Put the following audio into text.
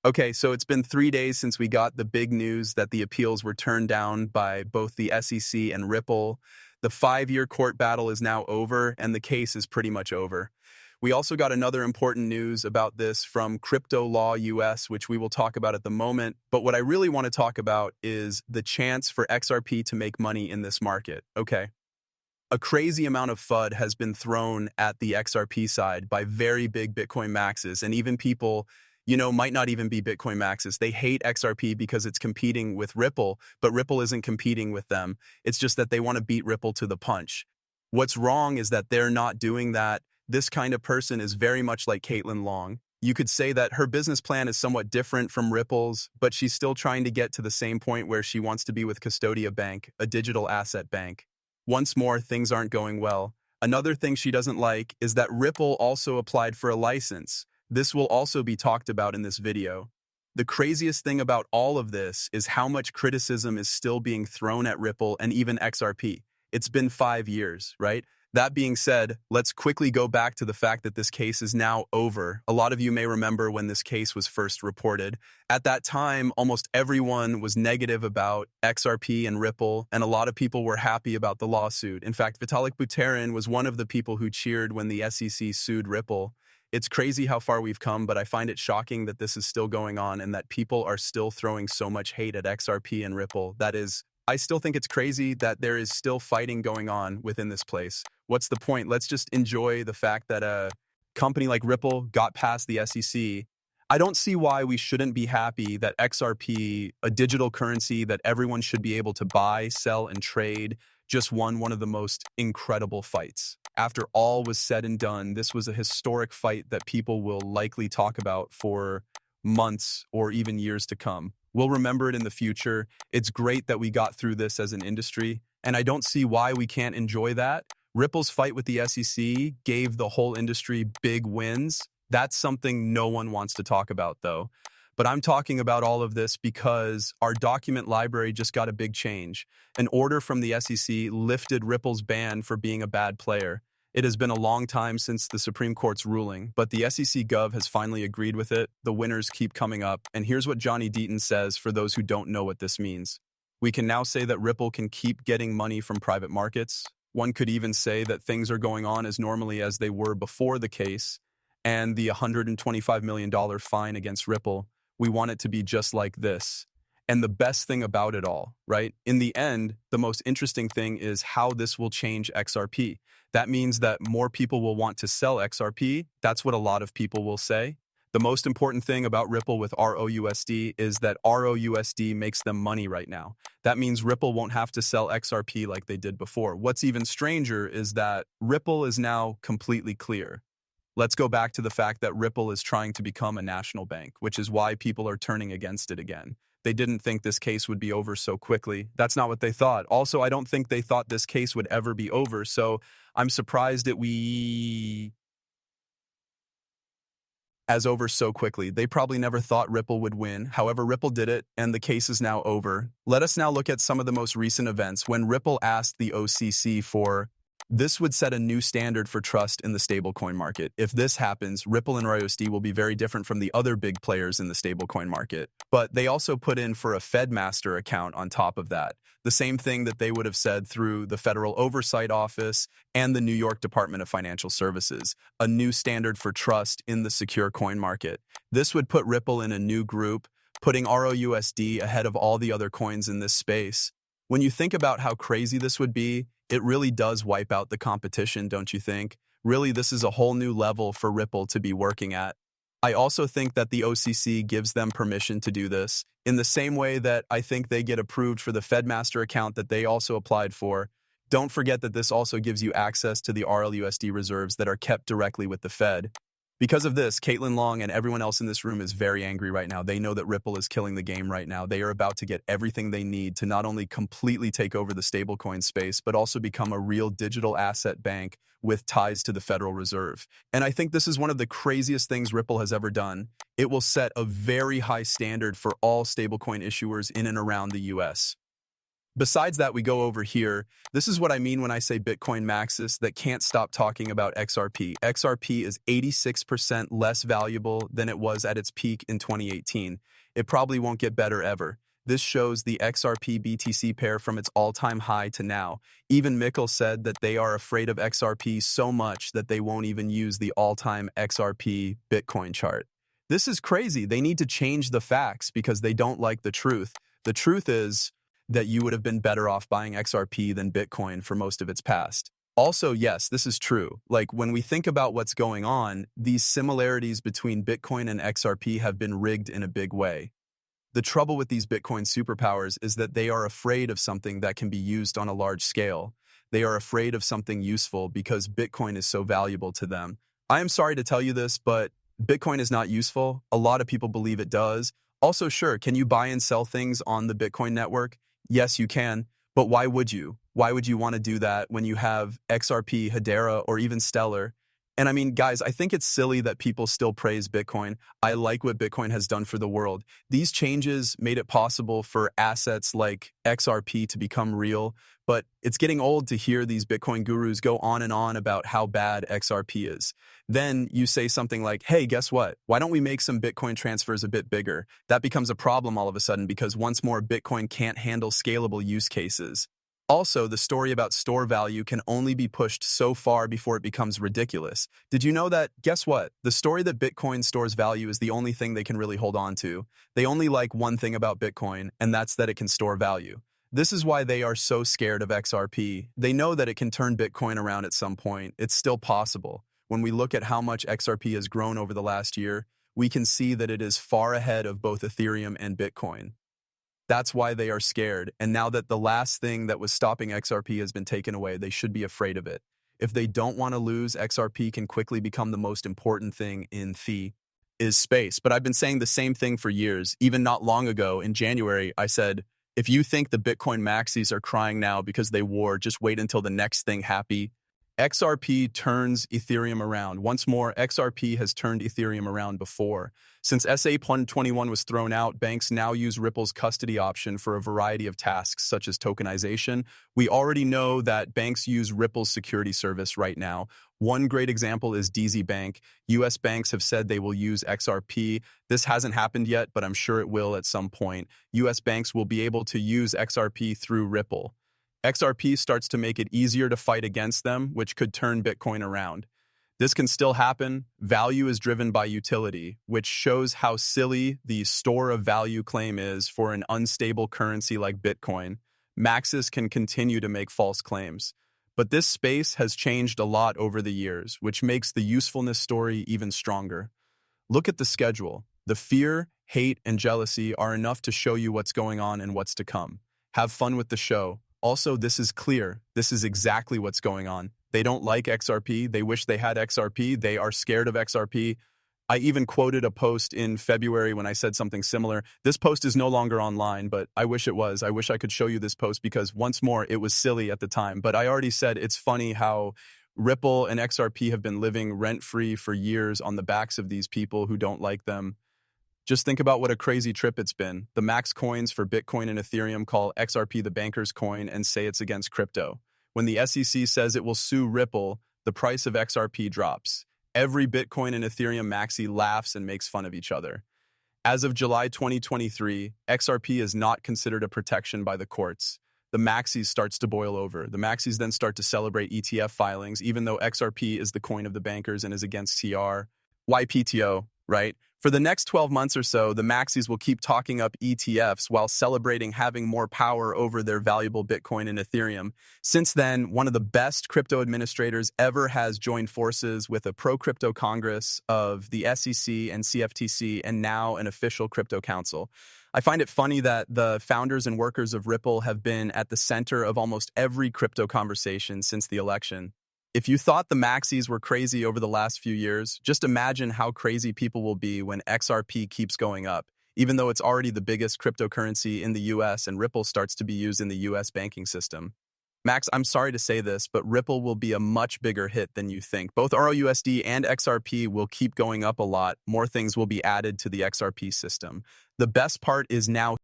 Okay, so it's been 3 days since we got the big news that the appeals were turned down by both the SEC and Ripple. The 5-year court battle is now over, and the case is pretty much over. We also got another important news about this from Crypto Law US, which we will talk about at the moment. But what I really want to talk about is the chance for XRP to make money in this market. Okay. A crazy amount of FUD has been thrown at the XRP side by very big Bitcoin maxes, and even people, might not even be Bitcoin maxes. They hate XRP because it's competing with Ripple, but Ripple isn't competing with them. It's just that they want to beat Ripple to the punch. What's wrong is that they're not doing that. This kind of person is very much like Caitlin Long. You could say that her business plan is somewhat different from Ripple's, but she's still trying to get to the same point where she wants to be with Custodia Bank, a digital asset bank. Once more, things aren't going well. Another thing she doesn't like is that Ripple also applied for a license. This will also be talked about in this video. The craziest thing about all of this is how much criticism is still being thrown at Ripple and even XRP. It's been 5 years, right? That being said, let's quickly go back to the fact that this case is now over. A lot of you may remember when this case was first reported. At that time, almost everyone was negative about XRP and Ripple, and a lot of people were happy about the lawsuit. In fact, Vitalik Buterin was one of the people who cheered when the SEC sued Ripple. It's crazy how far we've come, but I find it shocking that this is still going on and that people are still throwing so much hate at XRP and Ripple. I still think it's crazy that there is still fighting going on within this place. What's the point? Let's just enjoy the fact that a company like Ripple got past the SEC. I don't see why we shouldn't be happy that XRP, a digital currency that everyone should be able to buy, sell, and trade, just won one of the most incredible fights. After all was said and done, this was a historic fight that people will likely talk about for months or even years to come. We'll remember it in the future. It's great that we got through this as an industry, and I don't see why we can't enjoy that. Ripple's fight with the SEC gave the whole industry big wins. That's something no one wants to talk about, though. But I'm talking about all of this because our document library just got a big change. An order from the SEC lifted Ripple's ban for being a bad player. It has been a long time since the Supreme Court's ruling, but the SEC Gov has finally agreed with it. The winners keep coming up, and here's what Johnny Deaton says for those who don't know what this means. We can now say that Ripple can keep getting money from private markets. One could even say that things are going on as normally as they were before the case, and the $125 million fine against Ripple. We want it to be just like this. And the best thing about it all, right? In the end, the most interesting thing is how this will change XRP. That means that more people will want to sell XRP. That's what a lot of people will say. The most important thing about Ripple with ROUSD is that ROUSD makes them money right now. That means Ripple won't have to sell XRP like they did before. What's even stranger is that Ripple is now completely clear. Let's go back to the fact that Ripple is trying to become a national bank, which is why people are turning against it again. They didn't think this case would be over so quickly. That's not what they thought. Also, I don't think they thought this case would ever be over, so I'm surprised that as over so quickly. They probably never thought Ripple would win. However, Ripple did it, and the case is now over. Let us now look at some of the most recent events. When Ripple asked the OCC for this would set a new standard for trust in the stablecoin market. If this happens, Ripple and ROUSD will be very different from the other big players in the stablecoin market. But they also put in for a FedMaster account on top of that. The same thing that they would have said through the Federal Oversight Office and the New York Department of Financial Services, a new standard for trust in the secure coin market. This would put Ripple in a new group, putting ROUSD ahead of all the other coins in this space. When you think about how crazy this would be, it really does wipe out the competition, don't you think? Really, this is a whole new level for Ripple to be working at. I also think that the OCC gives them permission to do this, in the same way that I think they get approved for the FedMaster account that they also applied for. Don't forget that this also gives you access to the RLUSD reserves that are kept directly with the Fed. Because of this, Caitlin Long and everyone else in this room is very angry right now. They know that Ripple is killing the game right now. They are about to get everything they need to not only completely take over the stablecoin space, but also become a real digital asset bank with ties to the Federal Reserve. And I think this is one of the craziest things Ripple has ever done. It will set a very high standard for all stablecoin issuers in and around the US. Besides that, we go over here. This is what I mean when I say Bitcoin maxis that can't stop talking about XRP. XRP is 86% less valuable than it was at its peak in 2018. It probably won't get better ever. This shows the XRP BTC pair from its all-time high to now. Even Mikkel said that they are afraid of XRP so much that they won't even use the all-time XRP Bitcoin chart. This is crazy. They need to change the facts because they don't like the truth. The truth is that you would have been better off buying XRP than Bitcoin for most of its past. Also, yes, this is true. Like, when we think about what's going on, these similarities between Bitcoin and XRP have been rigged in a big way. The trouble with these Bitcoin superpowers is that they are afraid of something that can be used on a large scale. They are afraid of something useful because Bitcoin is so valuable to them. I am sorry to tell you this, but Bitcoin is not useful. A lot of people believe it does. Also, sure, can you buy and sell things on the Bitcoin network? Yes, you can, but why would you? Why would you want to do that when you have XRP, Hedera, or even Stellar? And I mean, guys, I think it's silly that people still praise Bitcoin. I like what Bitcoin has done for the world. These changes made it possible for assets like XRP to become real, but it's getting old to hear these Bitcoin gurus go on and on about how bad XRP is. Then you say something like, hey, guess what? Why don't we make some Bitcoin transfers a bit bigger? That becomes a problem all of a sudden because once more, Bitcoin can't handle scalable use cases. Also, the story about store value can only be pushed so far before it becomes ridiculous. Did you know that, guess what? The story that Bitcoin stores value is the only thing they can really hold on to. They only like one thing about Bitcoin, and that's that it can store value. This is why they are so scared of XRP. They know that it can turn Bitcoin around at some point. It's still possible. When we look at how much XRP has grown over the last year, we can see that it is far ahead of both Ethereum and Bitcoin. That's why they are scared, and now that the last thing that was stopping XRP has been taken away, they should be afraid of it. If they don't want to lose, XRP can quickly become the most important thing in Thi is space. But I've been saying the same thing for years. Even not long ago, in January, I said, if you think the Bitcoin maxis are crying now because they wore, just wait until the next thing happy. XRP turns Ethereum around. Once more, XRP has turned Ethereum around before. Since SA-21 was thrown out, banks now use Ripple's custody option for a variety of tasks, such as tokenization. We already know that banks use Ripple's security service right now. One great example is DZ Bank. US banks have said they will use XRP. This hasn't happened yet, but I'm sure it will at some point. US banks will be able to use XRP through Ripple. XRP starts to make it easier to fight against them, which could turn Bitcoin around. This can still happen. Value is driven by utility, which shows how silly the store of value claim is for an unstable currency like Bitcoin. Maxis can continue to make false claims. But this space has changed a lot over the years, which makes the usefulness story even stronger. Look at the schedule. The fear, hate, and jealousy are enough to show you what's going on and what's to come. Have fun with the show. Also, this is clear. This is exactly what's going on. They don't like XRP. They wish they had XRP. They are scared of XRP. I even quoted a post in February when I said something similar. This post is no longer online, but I wish it was. I wish I could show you this post because, once more, it was silly at the time. But I already said it's funny how Ripple and XRP have been living rent-free for years on the backs of these people who don't like them. Just think about what a crazy trip it's been. The max coins for Bitcoin and Ethereum call XRP the banker's coin and say it's against crypto. When the SEC says it will sue Ripple, the price of XRP drops. Every Bitcoin and Ethereum maxi laughs and makes fun of each other. As of July 2023, XRP is not considered a protection by the courts. The maxis starts to boil over. The maxis then start to celebrate ETF filings, even though XRP is the coin of the bankers and is against TR. Why PTO, right? For the next 12 months or so, the maxis will keep talking up ETFs while celebrating having more power over their valuable Bitcoin and Ethereum. Since then, one of the best crypto administrators ever has joined forces with a pro-crypto Congress of the SEC and CFTC and now an official crypto council. I find it funny that the founders and workers of Ripple have been at the center of almost every crypto conversation since the election. If you thought the maxis were crazy over the last few years, just imagine how crazy people will be when XRP keeps going up, even though it's already the biggest cryptocurrency in the US and Ripple starts to be used in the US banking system. Max, I'm sorry to say this, but Ripple will be a much bigger hit than you think. Both ROUSD and XRP will keep going up a lot. More things will be added to the XRP system. The best part is now